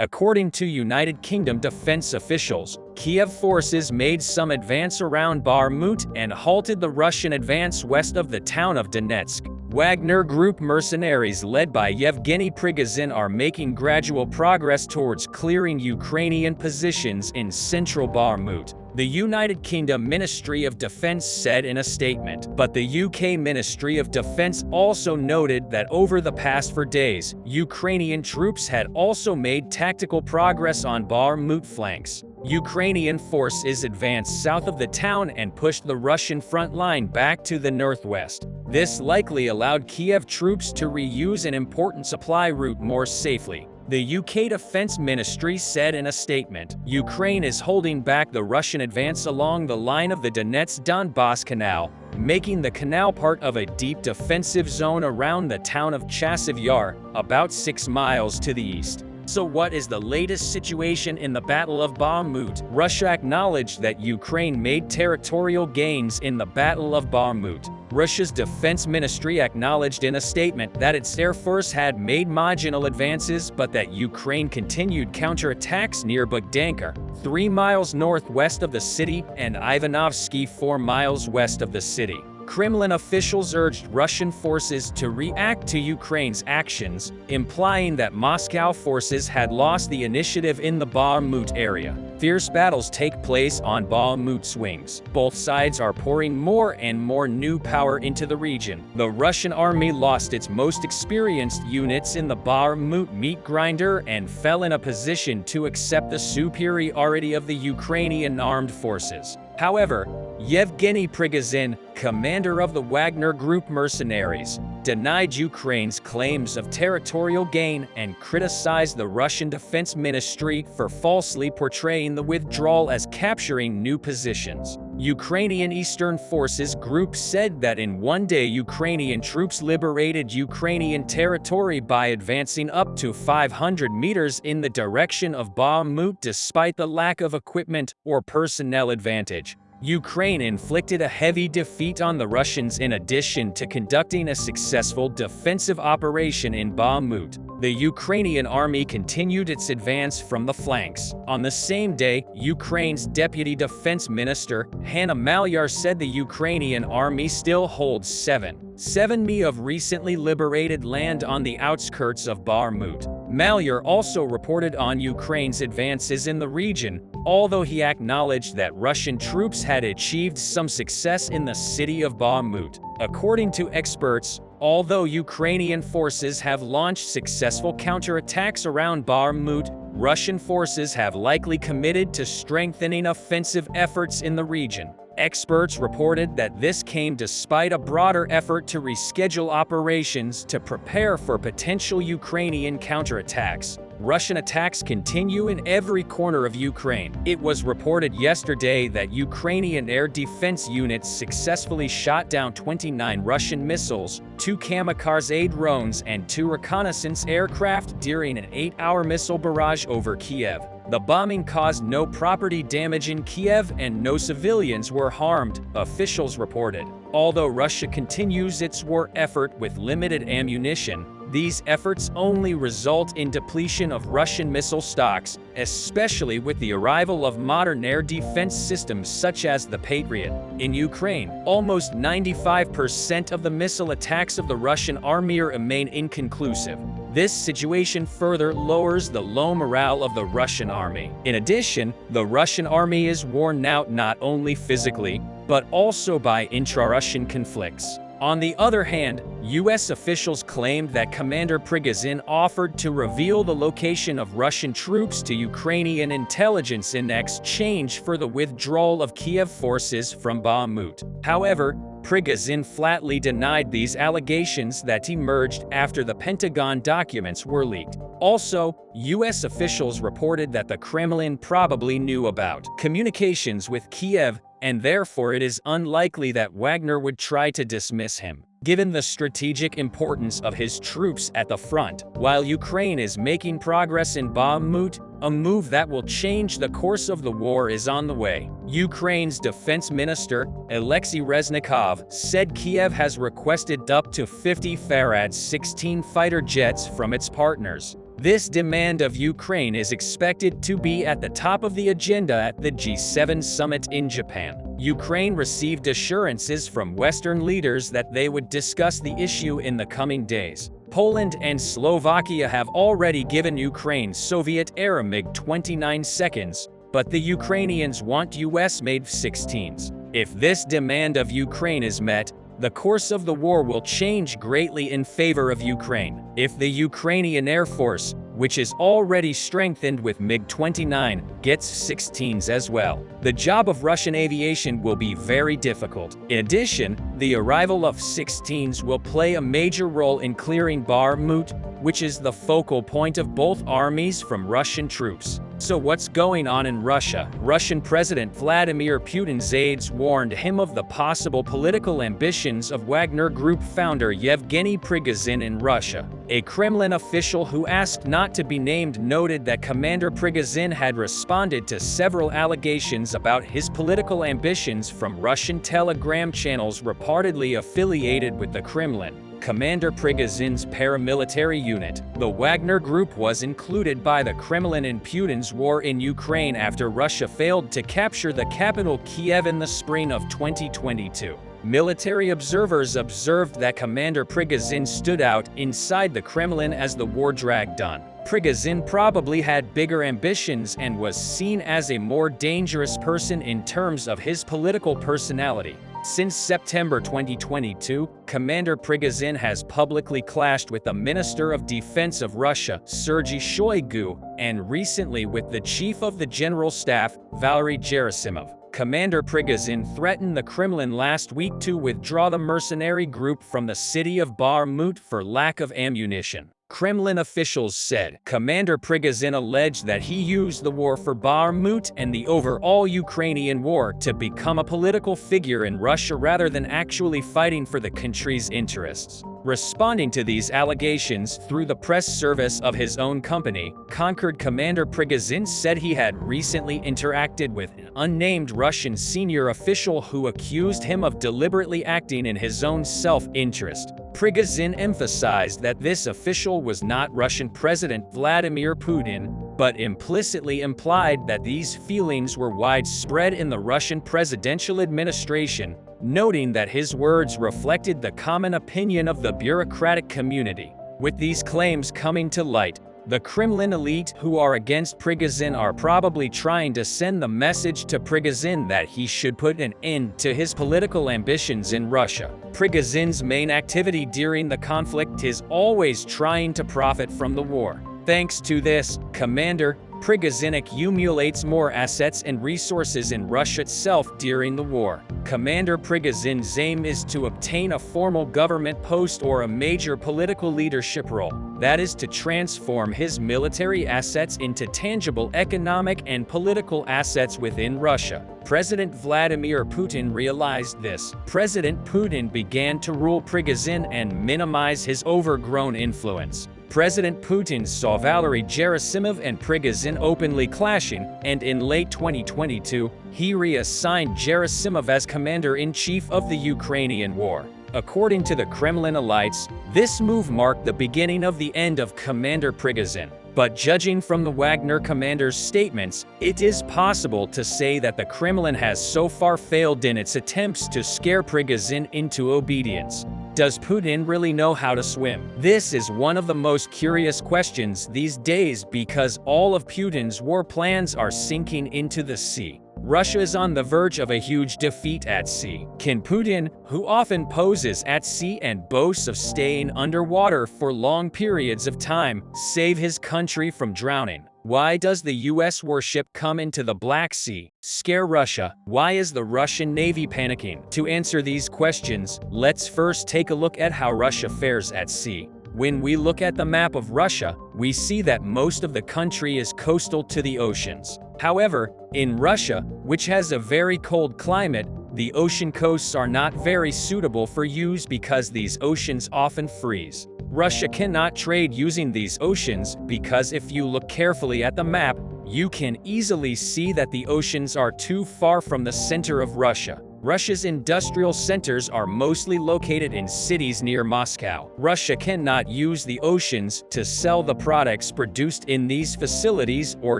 According to United Kingdom defense officials, Kiev forces made some advance around Bakhmut and halted the Russian advance west of the town of Donetsk. Wagner Group mercenaries led by Yevgeny Prigozhin are making gradual progress towards clearing Ukrainian positions in central Bakhmut, the United Kingdom Ministry of Defense said in a statement. But the UK Ministry of Defense also noted that over the past 4 days, Ukrainian troops had also made tactical progress on Bakhmut flanks. Ukrainian forces advanced south of the town and pushed the Russian front line back to the northwest. This likely allowed Kiev troops to reuse an important supply route more safely. The UK Defense Ministry said in a statement, Ukraine is holding back the Russian advance along the line of the Donetsk-Donbass Canal, making the canal part of a deep defensive zone around the town of Chasiv Yar, about 6 miles to the east. So what is the latest situation in the Battle of Bakhmut? Russia acknowledged that Ukraine made territorial gains in the Battle of Bakhmut. Russia's defense ministry acknowledged in a statement that its air force had made marginal advances but that Ukraine continued counterattacks near Bogdanka, 3 miles northwest of the city, and Ivanovsky, 4 miles west of the city. Kremlin officials urged Russian forces to react to Ukraine's actions, implying that Moscow forces had lost the initiative in the Bakhmut area. Fierce battles take place on Bakhmut's wings. Both sides are pouring more and more new power into the region. The Russian army lost its most experienced units in the Bakhmut meat grinder and fell in a position to accept the superiority of the Ukrainian armed forces. However, Yevgeny Prigozhin, commander of the Wagner Group mercenaries, denied Ukraine's claims of territorial gain and criticized the Russian Defense Ministry for falsely portraying the withdrawal as capturing new positions. Ukrainian Eastern Forces Group said that in one day Ukrainian troops liberated Ukrainian territory by advancing up to 500 meters in the direction of Bakhmut despite the lack of equipment or personnel advantage. Ukraine inflicted a heavy defeat on the Russians in addition to conducting a successful defensive operation in Bakhmut. The Ukrainian army continued its advance from the flanks. On the same day, Ukraine's Deputy Defense Minister, Hanna Maliar, said the Ukrainian army still holds 7 mi of recently liberated land on the outskirts of Bakhmut. Maliar also reported on Ukraine's advances in the region, although he acknowledged that Russian troops had achieved some success in the city of Bakhmut. According to experts, although Ukrainian forces have launched successful counterattacks around Bakhmut, Russian forces have likely committed to strengthening offensive efforts in the region. Experts reported that this came despite a broader effort to reschedule operations to prepare for potential Ukrainian counterattacks. Russian attacks continue in every corner of Ukraine. It was reported yesterday that Ukrainian air defense units successfully shot down 29 Russian missiles, 2 kamikaze drones, and 2 reconnaissance aircraft during an 8-hour missile barrage over Kiev. The bombing caused no property damage in Kiev and no civilians were harmed, officials reported. Although Russia continues its war effort with limited ammunition, these efforts only result in depletion of Russian missile stocks, especially with the arrival of modern air defense systems such as the Patriot. In Ukraine, almost 95% of the missile attacks of the Russian army remain inconclusive. This situation further lowers the low morale of the Russian army. In addition, the Russian army is worn out not only physically, but also by intra-Russian conflicts. On the other hand, U.S. officials claimed that Commander Prigozhin offered to reveal the location of Russian troops to Ukrainian intelligence in exchange for the withdrawal of Kiev forces from Bakhmut. However, Prigozhin flatly denied these allegations that emerged after the Pentagon documents were leaked. Also, U.S. officials reported that the Kremlin probably knew about communications with Kiev, and therefore it is unlikely that Wagner would try to dismiss him. Given the strategic importance of his troops at the front, while Ukraine is making progress in Bakhmut, a move that will change the course of the war is on the way. Ukraine's defense minister, Alexei Reznikov, said Kiev has requested up to 50 Farad 16 fighter jets from its partners. This demand of Ukraine is expected to be at the top of the agenda at the G7 summit in Japan. Ukraine received assurances from Western leaders that they would discuss the issue in the coming days. Poland and Slovakia have already given Ukraine Soviet-era MiG-29 seconds, but the Ukrainians want US-made F-16s. If this demand of Ukraine is met, the course of the war will change greatly in favor of Ukraine. If the Ukrainian Air Force, which is already strengthened with MiG-29, gets 16s as well, the job of Russian aviation will be very difficult. In addition, the arrival of 16s will play a major role in clearing Bakhmut, which is the focal point of both armies from Russian troops. So what's going on in Russia? Russian President Vladimir Putin's aides warned him of the possible political ambitions of Wagner Group founder Yevgeny Prigozhin in Russia. A Kremlin official who asked not to be named noted that Commander Prigozhin had responded to several allegations about his political ambitions from Russian telegram channels reportedly affiliated with the Kremlin. Commander Prigozhin's paramilitary unit, the Wagner Group, was included by the Kremlin in Putin's war in Ukraine after Russia failed to capture the capital Kiev in the spring of 2022. Military observers observed that Commander Prigozhin stood out inside the Kremlin as the war dragged on. Prigozhin probably had bigger ambitions and was seen as a more dangerous person in terms of his political personality. Since September 2022, Commander Prigozhin has publicly clashed with the Minister of Defense of Russia, Sergei Shoigu, and recently with the Chief of the General Staff, Valery Gerasimov. Commander Prigozhin threatened the Kremlin last week to withdraw the mercenary group from the city of Bakhmut for lack of ammunition. Kremlin officials said Commander Prigozhin alleged that he used the war for Bakhmut and the overall Ukrainian war to become a political figure in Russia rather than actually fighting for the country's interests. Responding to these allegations through the press service of his own company, Concord, Commander Prigozhin said he had recently interacted with an unnamed Russian senior official who accused him of deliberately acting in his own self-interest. Prigozhin emphasized that this official was not Russian President Vladimir Putin, but implicitly implied that these feelings were widespread in the Russian presidential administration, noting that his words reflected the common opinion of the bureaucratic community. With these claims coming to light, the Kremlin elite who are against Prigozhin are probably trying to send the message to Prigozhin that he should put an end to his political ambitions in Russia. Prigozhin's main activity during the conflict is always trying to profit from the war. Thanks to this, Commander Prigozhin accumulates more assets and resources in Russia itself during the war. Commander Prigozhin's aim is to obtain a formal government post or a major political leadership role. That is to transform his military assets into tangible economic and political assets within Russia. President Vladimir Putin realized this. President Putin began to rule Prigozhin and minimize his overgrown influence. President Putin saw Valery Gerasimov and Prigozhin openly clashing, and in late 2022, he reassigned Gerasimov as commander-in-chief of the Ukrainian war. According to the Kremlin elites, this move marked the beginning of the end of Commander Prigozhin. But judging from the Wagner commander's statements, it is possible to say that the Kremlin has so far failed in its attempts to scare Prigozhin into obedience. Does Putin really know how to swim? This is one of the most curious questions these days because all of Putin's war plans are sinking into the sea. Russia is on the verge of a huge defeat at sea. Can Putin, who often poses at sea and boasts of staying underwater for long periods of time, save his country from drowning? Why does the US warship come into the Black Sea, scare Russia? Why is the Russian Navy panicking? To answer these questions, let's first take a look at how Russia fares at sea. When we look at the map of Russia, we see that most of the country is coastal to the oceans. However, in Russia, which has a very cold climate, the ocean coasts are not very suitable for use because these oceans often freeze. Russia cannot trade using these oceans because if you look carefully at the map, you can easily see that the oceans are too far from the center of Russia. Russia's industrial centers are mostly located in cities near Moscow. Russia cannot use the oceans to sell the products produced in these facilities or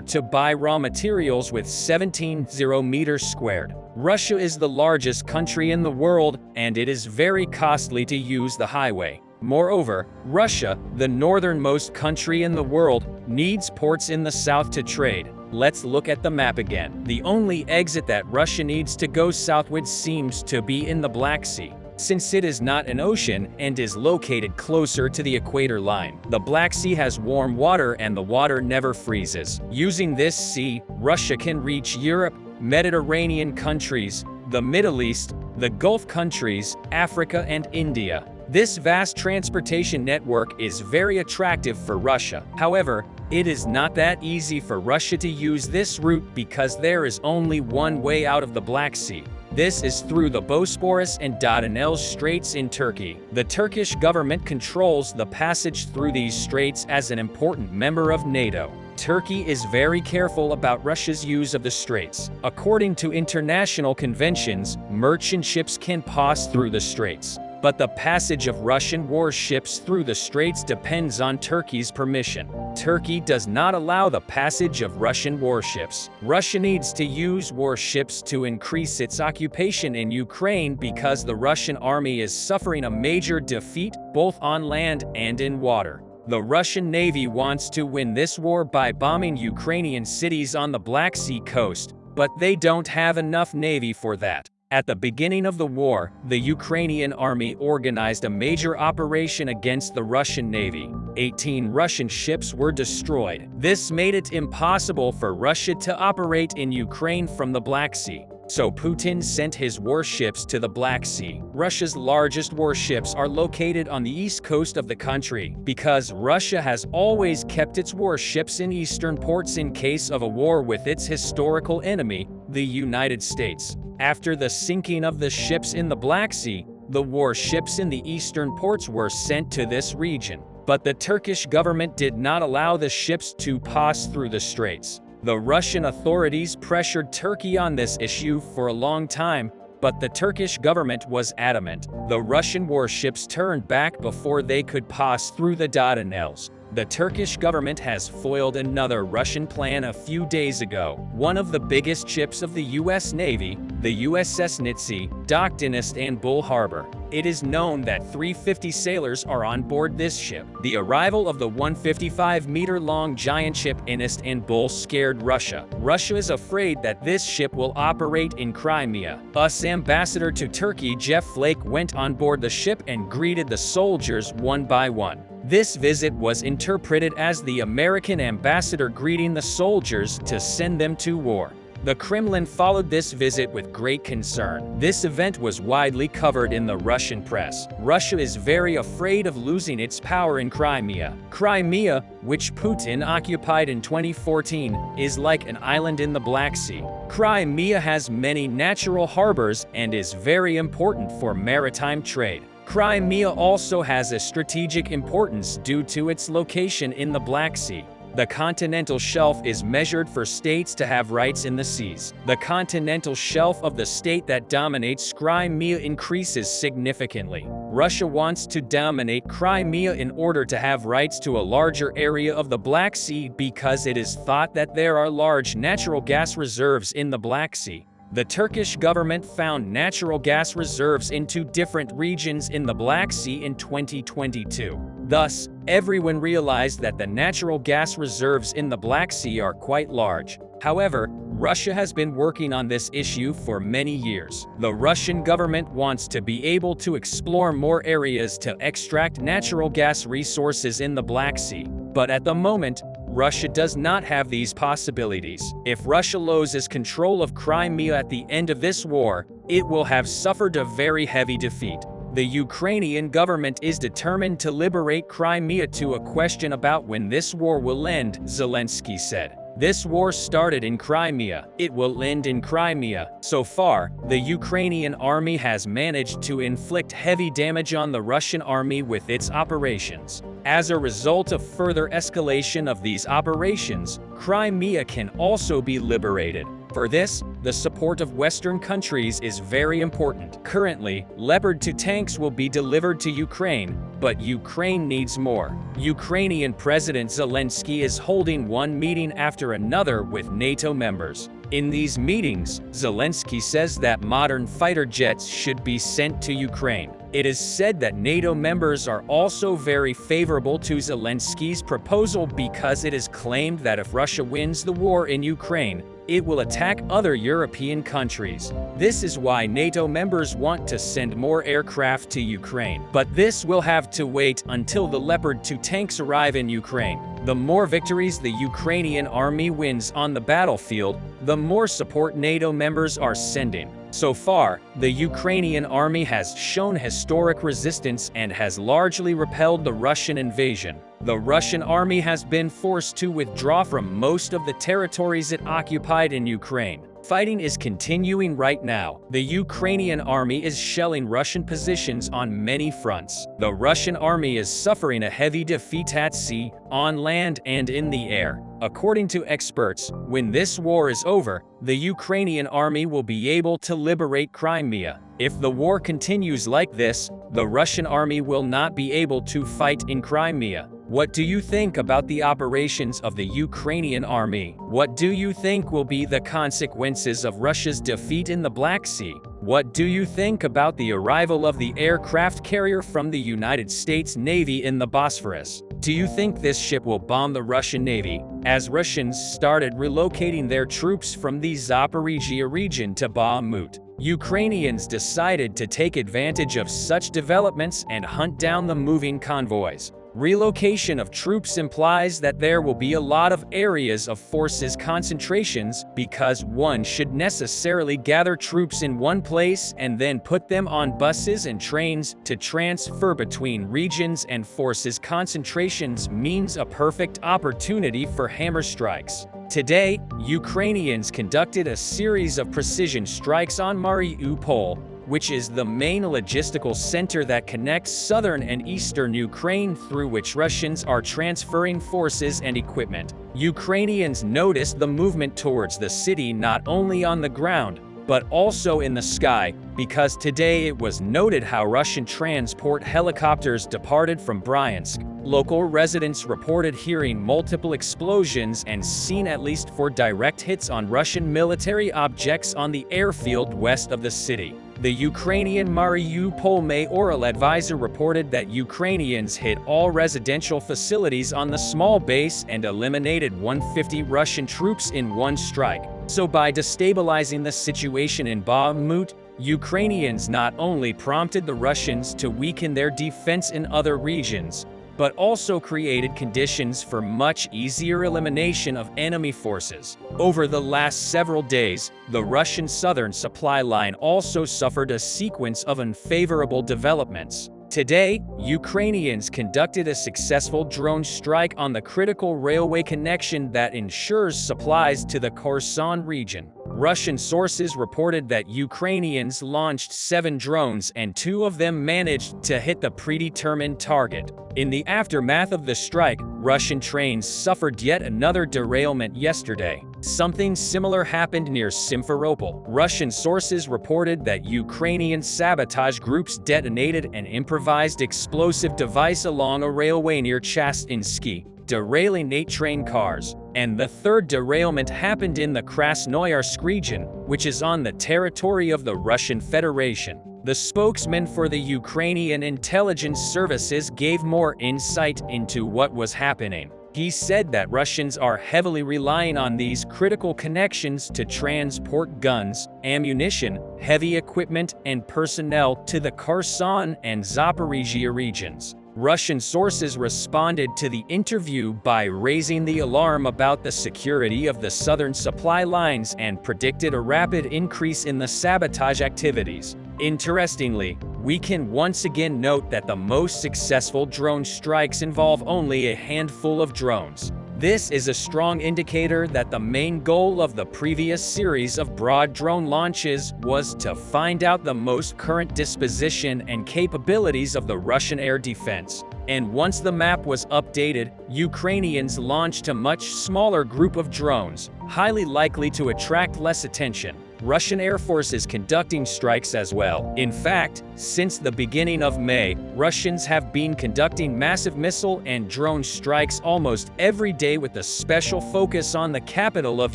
to buy raw materials with 17,000 meters squared. Russia is the largest country in the world, and it is very costly to use the highway. Moreover, Russia, the northernmost country in the world, needs ports in the south to trade. Let's look at the map again. The only exit that Russia needs to go southward seems to be in the Black Sea. Since it is not an ocean and is located closer to the equator line, the Black Sea has warm water and the water never freezes. Using this sea, Russia can reach Europe, Mediterranean countries, the Middle East, the Gulf countries, Africa, and India. This vast transportation network is very attractive for Russia. However, it is not that easy for Russia to use this route because there is only one way out of the Black Sea. This is through the Bosporus and Dardanelles Straits in Turkey. The Turkish government controls the passage through these straits as an important member of NATO. Turkey is very careful about Russia's use of the straits. According to international conventions, merchant ships can pass through the straits. But the passage of Russian warships through the straits depends on Turkey's permission. Turkey does not allow the passage of Russian warships. Russia needs to use warships to increase its occupation in Ukraine because the Russian army is suffering a major defeat both on land and in water. The Russian Navy wants to win this war by bombing Ukrainian cities on the Black Sea coast, but they don't have enough navy for that. At the beginning of the war, the Ukrainian Army organized a major operation against the Russian Navy. 18 Russian ships were destroyed. This made it impossible for Russia to operate in Ukraine from the Black Sea. So Putin sent his warships to the Black Sea. Russia's largest warships are located on the east coast of the country because Russia has always kept its warships in eastern ports in case of a war with its historical enemy, the United States. After the sinking of the ships in the Black Sea, the warships in the eastern ports were sent to this region. But the Turkish government did not allow the ships to pass through the straits. The Russian authorities pressured Turkey on this issue for a long time, but the Turkish government was adamant. The Russian warships turned back before they could pass through the Dardanelles. The Turkish government has foiled another Russian plan a few days ago. One of the biggest ships of the U.S. Navy, the USS Nitsy, docked in Istanbul Harbor. It is known that 350 sailors are on board this ship. The arrival of the 155-meter-long giant ship in Istanbul scared Russia. Russia is afraid that this ship will operate in Crimea. US Ambassador to Turkey Jeff Flake went on board the ship and greeted the soldiers one by one. This visit was interpreted as the American ambassador greeting the soldiers to send them to war. The Kremlin followed this visit with great concern. This event was widely covered in the Russian press. Russia is very afraid of losing its power in Crimea. Crimea, which Putin occupied in 2014, is like an island in the Black Sea. Crimea has many natural harbors and is very important for maritime trade. Crimea also has a strategic importance due to its location in the Black Sea. The continental shelf is measured for states to have rights in the seas. The continental shelf of the state that dominates Crimea increases significantly. Russia wants to dominate Crimea in order to have rights to a larger area of the Black Sea because it is thought that there are large natural gas reserves in the Black Sea. The Turkish government found natural gas reserves in 2 different regions in the Black Sea in 2022. Thus, everyone realized that the natural gas reserves in the Black Sea are quite large. However, Russia has been working on this issue for many years. The Russian government wants to be able to explore more areas to extract natural gas resources in the Black Sea. But at the moment, Russia does not have these possibilities. If Russia loses control of Crimea at the end of this war, it will have suffered a very heavy defeat. The Ukrainian government is determined to liberate Crimea to a question about when this war will end, Zelensky said. This war started in Crimea. It will end in Crimea. So far, the Ukrainian army has managed to inflict heavy damage on the Russian army with its operations. As a result of further escalation of these operations, Crimea can also be liberated. For this, the support of Western countries is very important. Currently, Leopard 2 tanks will be delivered to Ukraine, but Ukraine needs more. Ukrainian President Zelensky is holding one meeting after another with NATO members. In these meetings, Zelensky says that modern fighter jets should be sent to Ukraine. It is said that NATO members are also very favorable to Zelensky's proposal because it is claimed that if Russia wins the war in Ukraine, it will attack other European countries. This is why NATO members want to send more aircraft to Ukraine. But this will have to wait until the Leopard 2 tanks arrive in Ukraine. The more victories the Ukrainian army wins on the battlefield, the more support NATO members are sending. So far, the Ukrainian army has shown historic resistance and has largely repelled the Russian invasion. The Russian army has been forced to withdraw from most of the territories it occupied in Ukraine. Fighting is continuing right now. The Ukrainian army is shelling Russian positions on many fronts. The Russian army is suffering a heavy defeat at sea, on land, and in the air. According to experts, when this war is over, the Ukrainian army will be able to liberate Crimea. If the war continues like this, the Russian army will not be able to fight in Crimea. What do you think about the operations of the Ukrainian army? What do you think will be the consequences of Russia's defeat in the Black Sea? What do you think about the arrival of the aircraft carrier from the United States Navy in the Bosphorus? Do you think this ship will bomb the Russian Navy, as Russians started relocating their troops from the Zaporizhia region to Bakhmut? Ukrainians decided to take advantage of such developments and hunt down the moving convoys. Relocation of troops implies that there will be a lot of areas of forces concentrations because one should necessarily gather troops in one place and then put them on buses and trains to transfer between regions, and forces concentrations means a perfect opportunity for hammer strikes. Today, Ukrainians conducted a series of precision strikes on Mariupol, which is the main logistical center that connects southern and eastern Ukraine, through which Russians are transferring forces and equipment. Ukrainians noticed the movement towards the city not only on the ground, but also in the sky, because today it was noted how Russian transport helicopters departed from Bryansk. Local residents reported hearing multiple explosions and seen at least 4 direct hits on Russian military objects on the airfield west of the city. The Ukrainian Mariupol mayoral advisor reported that Ukrainians hit all residential facilities on the small base and eliminated 150 Russian troops in one strike. So by destabilizing the situation in Bakhmut, Ukrainians not only prompted the Russians to weaken their defense in other regions, but also created conditions for much easier elimination of enemy forces. Over the last several days, the Russian southern supply line also suffered a sequence of unfavorable developments. Today, Ukrainians conducted a successful drone strike on the critical railway connection that ensures supplies to the Kherson region. Russian sources reported that Ukrainians launched 7 drones and 2 of them managed to hit the predetermined target. In the aftermath of the strike, Russian trains suffered yet another derailment yesterday. Something similar happened near Simferopol. Russian sources reported that Ukrainian sabotage groups detonated an improvised explosive device along a railway near Chastinsky, derailing 8 train cars. And the third derailment happened in the Krasnoyarsk region, which is on the territory of the Russian Federation. The spokesman for the Ukrainian intelligence services gave more insight into what was happening. He said that Russians are heavily relying on these critical connections to transport guns, ammunition, heavy equipment, and personnel to the Kherson and Zaporizhia regions. Russian sources responded to the interview by raising the alarm about the security of the southern supply lines and predicted a rapid increase in the sabotage activities. Interestingly, we can once again note that the most successful drone strikes involve only a handful of drones. This is a strong indicator that the main goal of the previous series of broad drone launches was to find out the most current disposition and capabilities of the Russian air defense. And once the map was updated, Ukrainians launched a much smaller group of drones, highly likely to attract less attention. Russian Air Force is conducting strikes as well. In fact, since the beginning of May, Russians have been conducting massive missile and drone strikes almost every day with a special focus on the capital of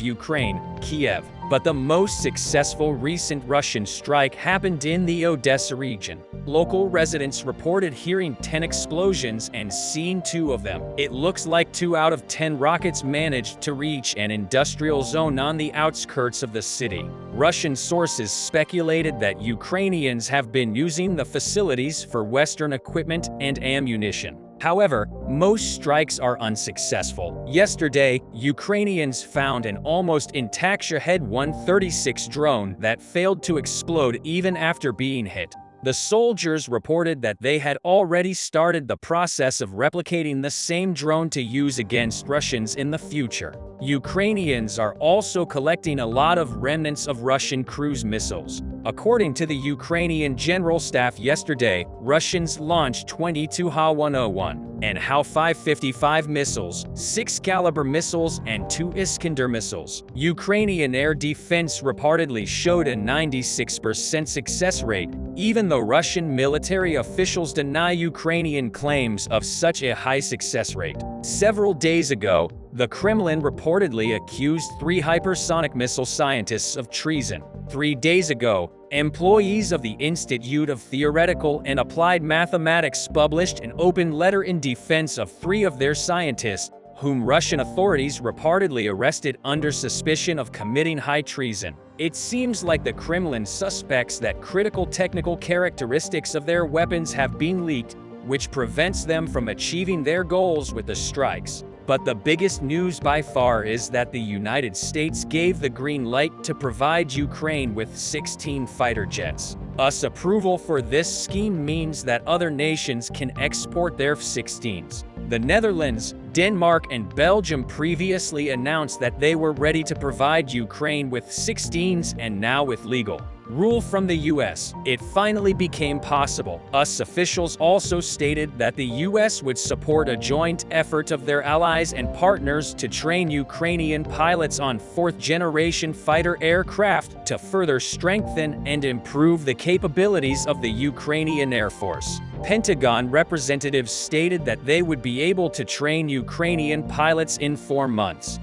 Ukraine, Kiev. But the most successful recent Russian strike happened in the Odessa region. Local residents reported hearing 10 explosions and seeing 2 of them. It looks like 2 out of 10 rockets managed to reach an industrial zone on the outskirts of the city. Russian sources speculated that Ukrainians have been using the facilities for Western equipment and ammunition. However, most strikes are unsuccessful. Yesterday, Ukrainians found an almost intact Shahed-136 drone that failed to explode even after being hit. The soldiers reported that they had already started the process of replicating the same drone to use against Russians in the future. Ukrainians are also collecting a lot of remnants of Russian cruise missiles. According to the Ukrainian General Staff yesterday, Russians launched 22 Ha-101 and Ha-555 missiles, 6 Caliber missiles, and 2 Iskander missiles. Ukrainian air defense reportedly showed a 96% success rate, even though Russian military officials deny Ukrainian claims of such a high success rate. Several days ago, the Kremlin reportedly accused 3 hypersonic missile scientists of treason. 3 days ago, employees of the Institute of Theoretical and Applied Mathematics published an open letter in defense of 3 of their scientists, whom Russian authorities reportedly arrested under suspicion of committing high treason. It seems like the Kremlin suspects that critical technical characteristics of their weapons have been leaked, which prevents them from achieving their goals with the strikes. But the biggest news by far is that the United States gave the green light to provide Ukraine with 16 fighter jets. US approval for this scheme means that other nations can export their F-16s. The Netherlands, Denmark, and Belgium previously announced that they were ready to provide Ukraine with 16s, and now with legal rule from the US, it finally became possible. US officials also stated that the US would support a joint effort of their allies and partners to train Ukrainian pilots on 4th-generation fighter aircraft to further strengthen and improve the capabilities of the Ukrainian Air Force. Pentagon representatives stated that they would be able to train Ukrainian pilots in 4 months.